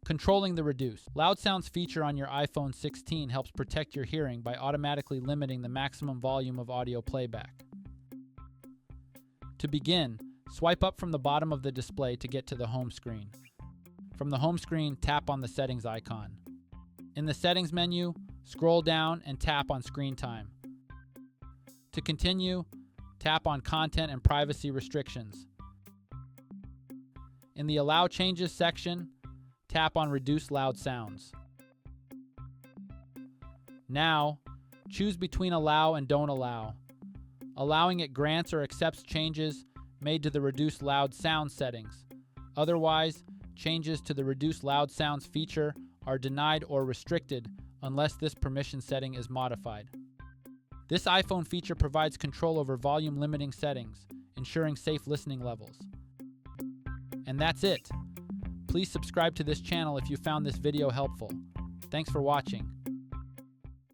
Controlling the reduce. Loud sounds feature on your iPhone 16 helps protect your hearing by automatically limiting the maximum volume of audio playback. To begin, swipe up from the bottom of the display to get to the home screen. From the home screen, tap on the settings icon. In the settings menu, scroll down and tap on screen time. To continue, tap on content and privacy restrictions. In the allow changes section, tap on reduce loud sounds. Now, choose between allow and don't allow. Allowing it grants or accepts changes made to the reduce loud sound settings. Otherwise, changes to the reduce loud sounds feature are denied or restricted unless this permission setting is modified. This iPhone feature provides control over volume limiting settings, ensuring safe listening levels. And that's it. Please subscribe to this channel if you found this video helpful. Thanks for watching.